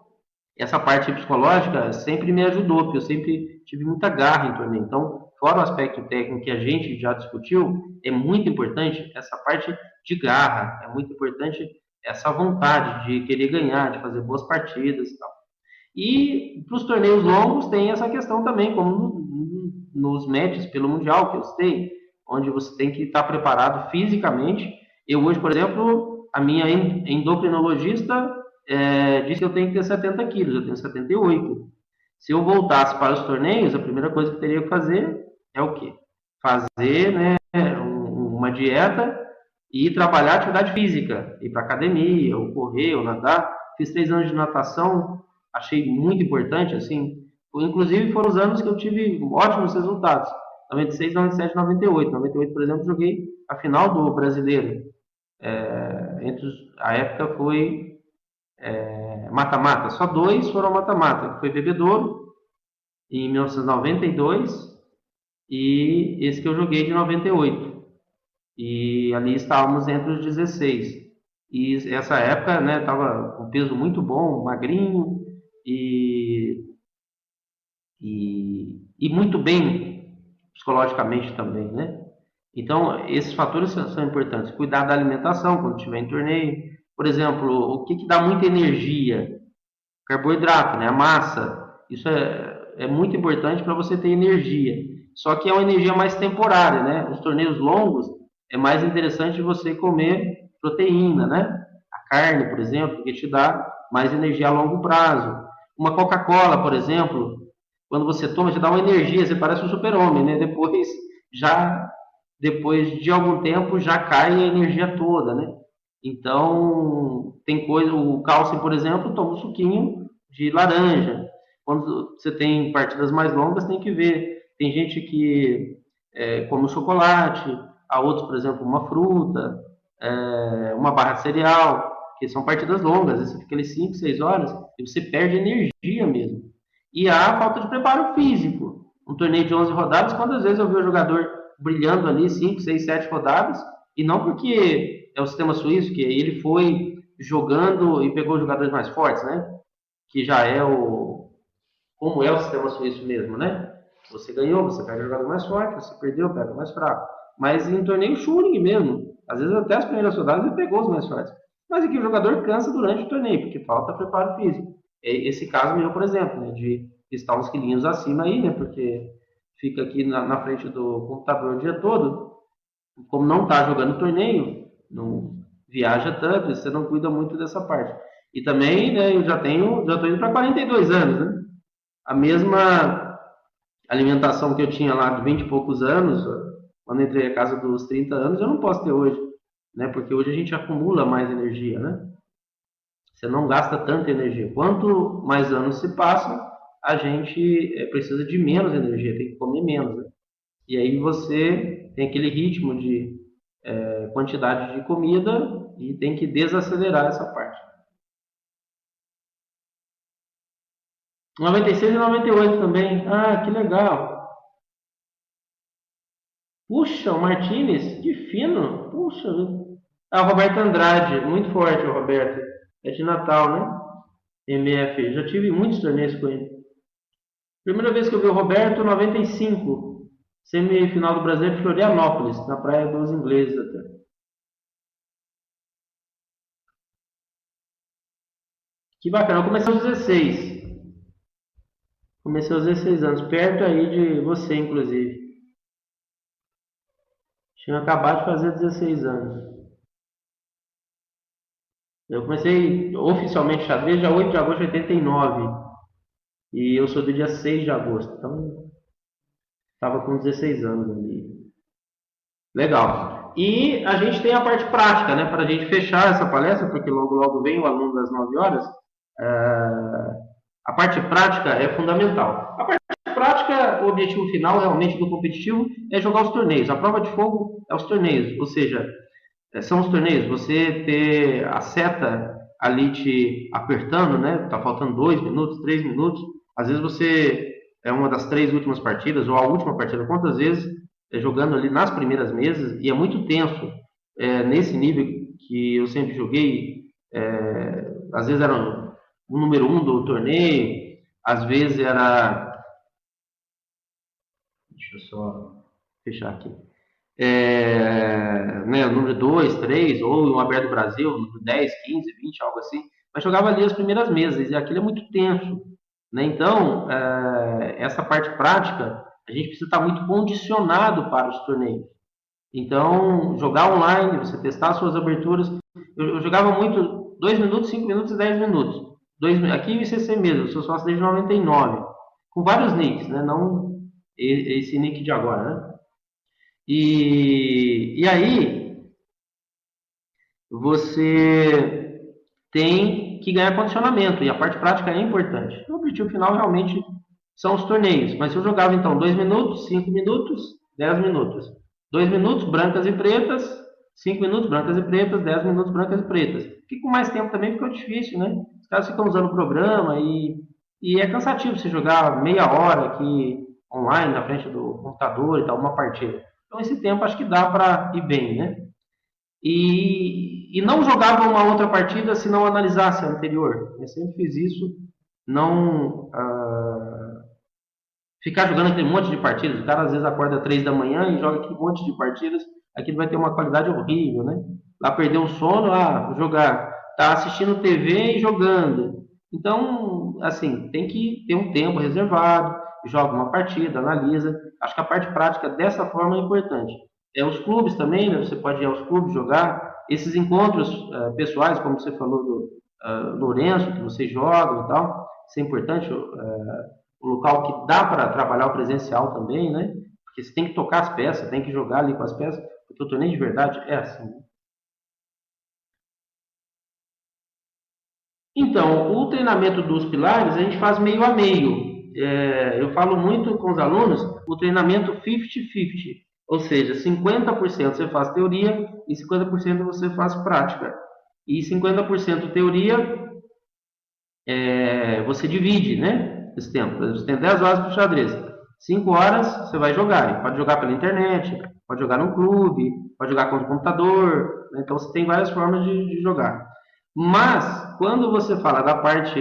essa parte psicológica sempre me ajudou, porque eu sempre tive muita garra em torneio. Então, fora o aspecto técnico que a gente já discutiu, é muito importante essa parte de garra, é muito importante essa vontade de querer ganhar, de fazer boas partidas e tal. E para os torneios longos tem essa questão também, como nos matches pelo Mundial que eu citei, onde você tem que estar preparado fisicamente. Eu hoje, por exemplo, a minha endocrinologista disse que eu tenho que ter 70 quilos, eu tenho 78. Se eu voltasse para os torneios, a primeira coisa que eu teria que fazer é o quê? Fazer, né, uma dieta e trabalhar atividade física, ir para academia, ou correr, ou nadar. Fiz 3 anos de natação, achei muito importante, assim. Inclusive foram os anos que eu tive ótimos resultados. 96, 97, 98. 98, por exemplo, joguei a final do brasileiro. A época foi mata-mata. Só 2 foram mata-mata, que foi Bebedouro, em 1992, e esse que eu joguei de 98. E ali estávamos entre os 16. E essa época, né, estava com peso muito bom, magrinho e muito bem psicologicamente também, né? Então, esses fatores são importantes. Cuidar da alimentação quando estiver em torneio. Por exemplo, o que dá muita energia? Carboidrato, né? A massa. Isso é muito importante para você ter energia. Só que é uma energia mais temporária, né? Os torneios longos é mais interessante você comer proteína, né? A carne, por exemplo, porque te dá mais energia a longo prazo. Uma Coca-Cola, por exemplo, quando você toma, te dá uma energia, você parece um super-homem, né? Depois de algum tempo já cai a energia toda, né? Então, tem coisa, o cálcio, por exemplo, toma um suquinho de laranja. Quando você tem partidas mais longas, tem que ver. Tem gente que come chocolate, há outros, por exemplo, uma fruta, uma barra de cereal, que são partidas longas. Você fica ali 5, 6 horas e você perde energia mesmo. E há falta de preparo físico. Um torneio de 11 rodadas, quantas vezes eu vi o jogador brilhando ali 5, 6, 7 rodadas, e não porque é o sistema suíço, que ele foi jogando e pegou os jogadores mais fortes, né? Que já é como é o sistema suíço mesmo, né? Você ganhou, você pega o jogador mais forte, você perdeu, pega o mais fraco. Mas em torneio shooting mesmo, às vezes até as primeiras rodadas ele pegou os mais fortes. Mas aqui o jogador cansa durante o torneio, porque falta preparo físico. Esse caso meu, por exemplo, né, de estar uns quilinhos acima aí, né? Porque fica aqui na frente do computador o dia todo, como não está jogando torneio, não viaja tanto, você não cuida muito dessa parte. E também, né, eu já estou indo para 42 anos, né? A mesma alimentação que eu tinha lá de 20 e poucos anos, quando entrei a casa dos 30 anos, eu não posso ter hoje, né? Porque hoje a gente acumula mais energia, né? Você não gasta tanta energia. Quanto mais anos se passam, a gente precisa de menos energia, tem que comer menos, né? E aí você tem aquele ritmo de quantidade de comida e tem que desacelerar essa parte. 96 e 98 também. Ah, que legal. Puxa, o Martinez, que fino. Puxa. Ah, o Roberto Andrade, muito forte o Roberto. É de Natal, né? MF. Já tive muitos torneios com ele. Primeira vez que eu vi o Roberto, 95. Semifinal do Brasileiro de Florianópolis, na Praia dos Ingleses até. Que bacana, eu comecei aos 16. Comecei aos 16 anos, perto aí de você, inclusive. Tinha acabado de fazer 16 anos. Eu comecei oficialmente xadrez dia 8 de agosto de 89. E eu sou do dia 6 de agosto. Então, estava com 16 anos ali. Legal. E a gente tem a parte prática, né? Para a gente fechar essa palestra, porque logo logo vem o aluno das 9 horas. A parte prática é fundamental. A parte prática, o objetivo final realmente do competitivo é jogar os torneios. A prova de fogo é os torneios, ou seja, são os torneios, você ter a seta ali te apertando, né? Tá faltando 2 minutos, 3 minutos. Às vezes você é uma das 3 últimas partidas, ou a última partida, quantas vezes jogando ali nas primeiras mesas, e é muito tenso. Nesse nível que eu sempre joguei, às vezes era o número 1 do torneio, às vezes era. Deixa eu só fechar aqui. Né, o número 2, 3, ou o Aberto do Brasil, número 10, 15, 20, algo assim, mas jogava ali as primeiras mesas, e aquilo é muito tenso. Né? Então, essa parte prática, a gente precisa estar muito condicionado para os torneios. Então, jogar online, você testar suas aberturas. Eu jogava muito 2 minutos, 5 minutos e 10 minutos. Aqui em ICC mesmo, eu sou sócio desde 99, com vários nicks, né? Não esse nick de agora, né? E aí, você tem que ganhar condicionamento, e a parte prática é importante. O objetivo final realmente são os torneios, mas eu jogava então 2 minutos, 5 minutos, 10 minutos. 2 minutos, brancas e pretas, 5 minutos, brancas e pretas, 10 minutos, brancas e pretas. Fica com mais tempo também, ficou difícil, né? Os caras ficam usando o programa e é cansativo você jogar meia hora aqui online, na frente do computador e tal, uma partida. Então esse tempo acho que dá para ir bem, né? E não jogava uma outra partida se não analisasse a anterior. Eu sempre fiz isso, não ficar jogando aquele monte de partidas. O cara às vezes acorda 3 da manhã e joga aquele monte de partidas, aquilo vai ter uma qualidade horrível, né? Lá perdeu o sono, jogar. Tá assistindo TV e jogando. Então, assim, tem que ter um tempo reservado, joga uma partida, analisa. Acho que a parte prática dessa forma é importante. Os clubes também, né? Você pode ir aos clubes jogar. Esses encontros pessoais, como você falou do Lourenço, que você joga e tal, isso é importante. Um local que dá para trabalhar o presencial também, né? Porque você tem que tocar as peças, tem que jogar ali com as peças, porque o torneio de verdade é assim. Então, o treinamento dos pilares a gente faz meio a meio. Eu falo muito com os alunos o treinamento 50-50, ou seja, 50% você faz teoria e 50% você faz prática. E 50% teoria você divide, né? Esse tempo. Você tem 10 horas para o xadrez. 5 horas você vai jogar. Pode jogar pela internet, pode jogar no clube, pode jogar contra o computador. Né? Então você tem várias formas de jogar. Mas, quando você fala da parte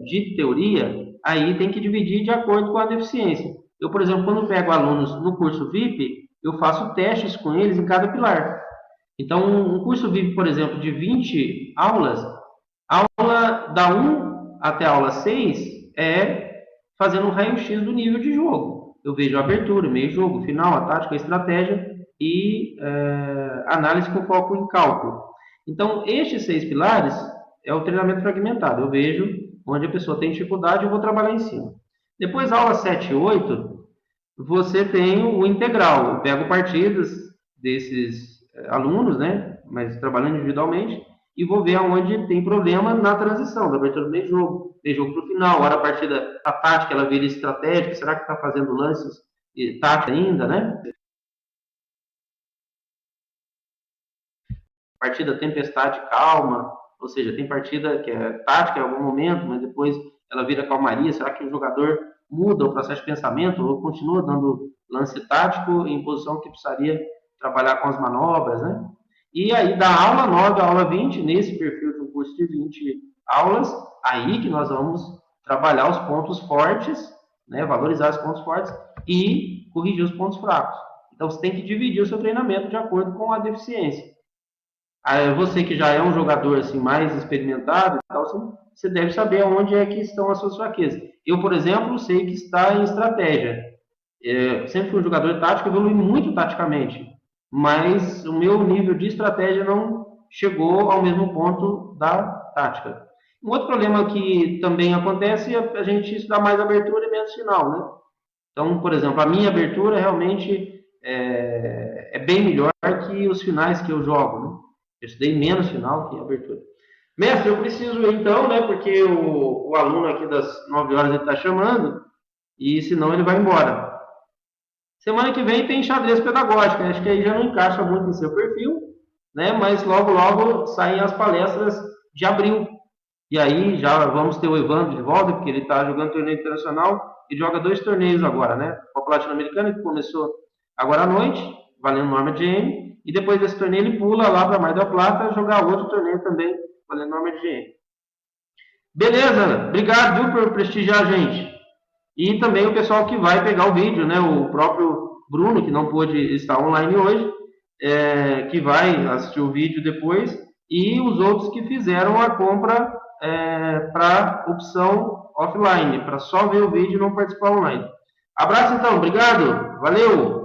de teoria, aí tem que dividir de acordo com a deficiência. Eu, por exemplo, quando pego alunos no curso VIP, eu faço testes com eles em cada pilar. Então, um curso VIP, por exemplo, de 20 aulas, a aula da 1 até a aula 6 é fazendo um raio-x do nível de jogo. eu vejo a abertura, meio jogo, final, a tática, a estratégia e análise com foco em cálculo. Então, estes 6 pilares é o treinamento fragmentado. Eu vejo onde a pessoa tem dificuldade, eu vou trabalhar em cima. Depois, aula 7 e 8, você tem o integral. Eu pego partidas desses alunos, né, mas trabalhando individualmente, e vou ver aonde tem problema na transição, da abertura do meio jogo para o final, hora a partida, a tática, ela vira estratégica, será que está fazendo lances tática ainda, né? Partida tempestade calma, ou seja, tem partida que é tática em algum momento, mas depois ela vira calmaria, será que o jogador muda o processo de pensamento ou continua dando lance tático em posição que precisaria trabalhar com as manobras, né? E aí, da aula 9 à aula 20, nesse perfil de um curso de 20 aulas, aí que nós vamos trabalhar os pontos fortes, né, valorizar os pontos fortes e corrigir os pontos fracos. Então, você tem que dividir o seu treinamento de acordo com a deficiência. Aí, você que já é um jogador assim, mais experimentado, você deve saber onde é que estão as suas fraquezas. Eu, por exemplo, sei que está em estratégia. Sempre fui um jogador tático, evolui muito taticamente, mas o meu nível de estratégia não chegou ao mesmo ponto da tática. Um outro problema que também acontece é a gente estudar mais abertura e menos final, né? Então, por exemplo, a minha abertura realmente é bem melhor que os finais que eu jogo, né? Eu estudei menos final que abertura. Mestre, eu preciso ir então, né? Porque o aluno aqui das 9 horas ele está chamando, e senão ele vai embora. Semana que vem tem xadrez pedagógico, né? Acho que aí já não encaixa muito em seu perfil, né? Mas logo, logo saem as palestras de abril. E aí já vamos ter o Evandro de volta, porque ele está jogando torneio internacional e joga 2 torneios agora, né? Copa Latino-Americana, que começou agora à noite, valendo norma GM, e depois desse torneio ele pula lá para Mar del Plata jogar outro torneio também, valendo norma de GM. Beleza, obrigado, viu, por prestigiar a gente. E também o pessoal que vai pegar o vídeo, né? O próprio Bruno, que não pôde estar online hoje, que vai assistir o vídeo depois, e os outros que fizeram a compra para opção offline, para só ver o vídeo e não participar online. Abraço então, obrigado, valeu!